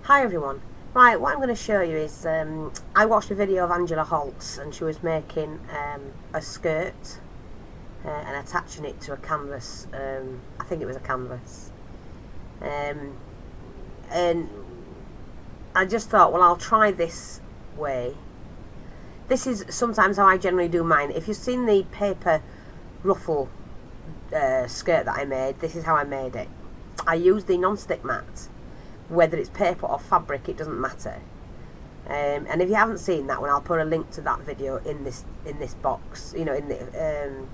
Hi everyone. Right, what I'm going to show you is I watched a video of Angela Holt's and she was making a skirt and attaching it to a canvas. I think it was a canvas. And I just thought, well, I'll try this way. This is sometimes how I generally do mine. If you've seen the paper ruffle skirt that I made, this is how I made it. I used the non-stick mat. Whether it's paper or fabric, it doesn't matter. And if you haven't seen that one, I'll put a link to that video in this box. You know, in the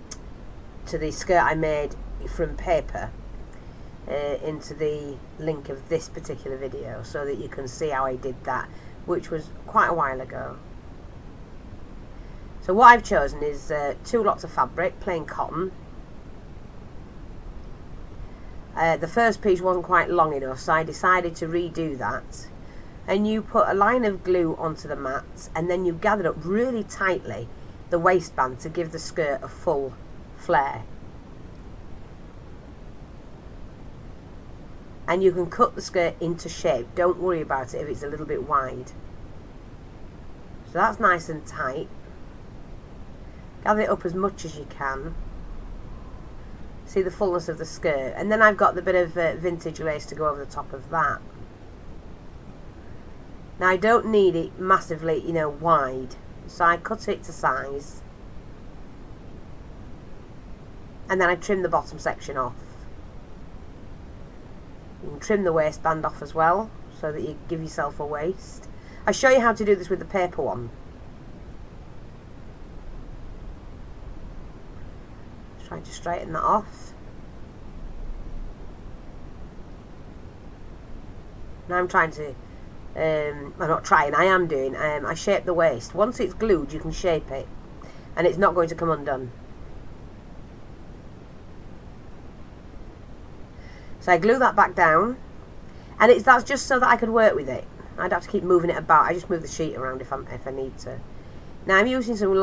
to the skirt I made from paper into the link of this particular video, so that you can see how I did that, which was quite a while ago. So what I've chosen is 2 lots of fabric, plain cotton. The first piece wasn't quite long enough, so I decided to redo that. And you put a line of glue onto the mat, and then you gather up really tightly the waistband to give the skirt a full flare. And you can cut the skirt into shape. Don't worry about it if it's a little bit wide. So that's nice and tight. Gather it up as much as you can. See the fullness of the skirt, and then I've got the bit of vintage lace to go over the top of that. Now I don't need it massively, you know, wide, so I cut it to size, and then I trim the bottom section off. You can trim the waistband off as well, so that you give yourself a waist. I show you how to do this with the paper one. Trying to straighten that off. Now I'm trying to, I'm not trying, I am doing, I shape the waist. Once it's glued, you can shape it, and it's not going to come undone. So I glue that back down, and that's just so that I could work with it. I'd have to keep moving it about. I just move the sheet around if I need to. Now I'm using some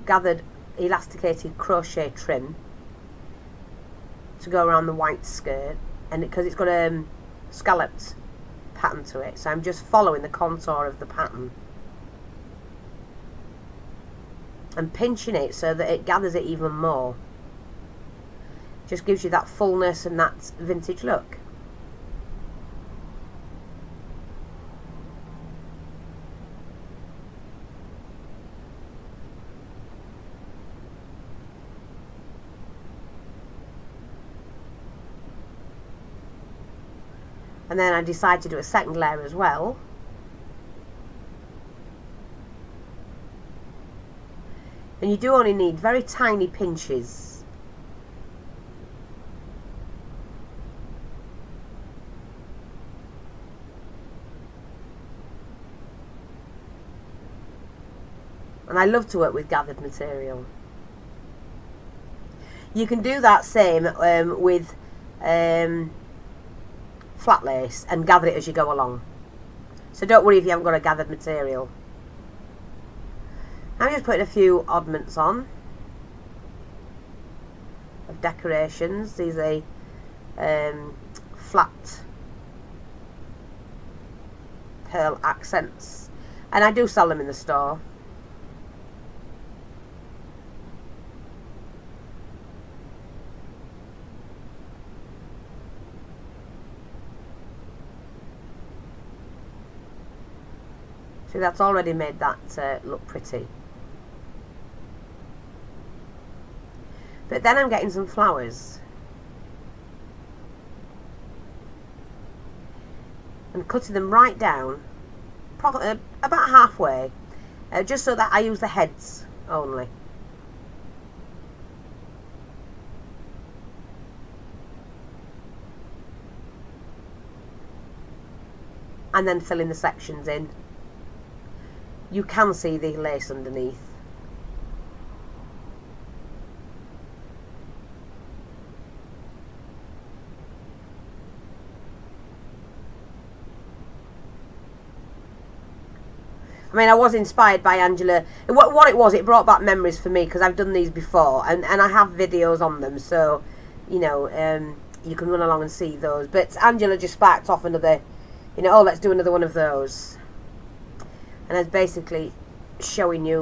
gathered elasticated crochet trim to go around the white skirt, and because it's got a scalloped pattern to it, so I'm just following the contour of the pattern and pinching it so that it gathers it even more. Just gives you that fullness and that vintage look. And then I decided to do a second layer as well. And you do only need very tiny pinches. And I love to work with gathered material. You can do that same with flat lace and gather it as you go along, so don't worry if you haven't got a gathered material. I'm just putting a few oddments on of decorations. These are flat pearl accents, and I do sell them in the store. See, that's already made that look pretty. But then I'm getting some flowers and cutting them right down, probably about halfway, just so that I use the heads only. And then filling the sections in. You can see the lace underneath. I mean, I was inspired by Angela. What it was, it brought back memories for me, because I've done these before, and I have videos on them, so, you know, you can run along and see those. But Angela just sparked off another you know, oh, let's do another one of those. And it's basically showing you